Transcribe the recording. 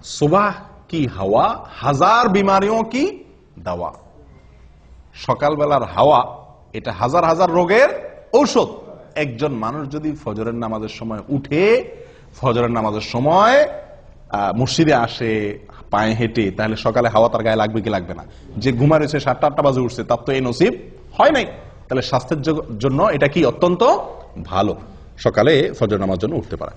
सुबह की हवा हजार बीमारियों की दवा। সকালবেলার হাওয়া এটা হাজার হাজার রোগের ঔষধ। একজন মানুষ যদি ফজরের নামাজের সময় উঠে, ফজরের নামাজের সময় মসজিদে আসে পায়ে হেঁটে, তাহলে সকালে হাওয়া তার গায়ে লাগবে কি লাগবে না? যে ঘুমা রয়েছে 7টা-8টা বাজে উঠছে, তার তো এই নসিব হয় নাই। তাহলে স্বাস্থ্যের জন্য এটা কি অত্যন্ত ভালো, সকালে ফজর নামাজ জন্য উঠতে পারা।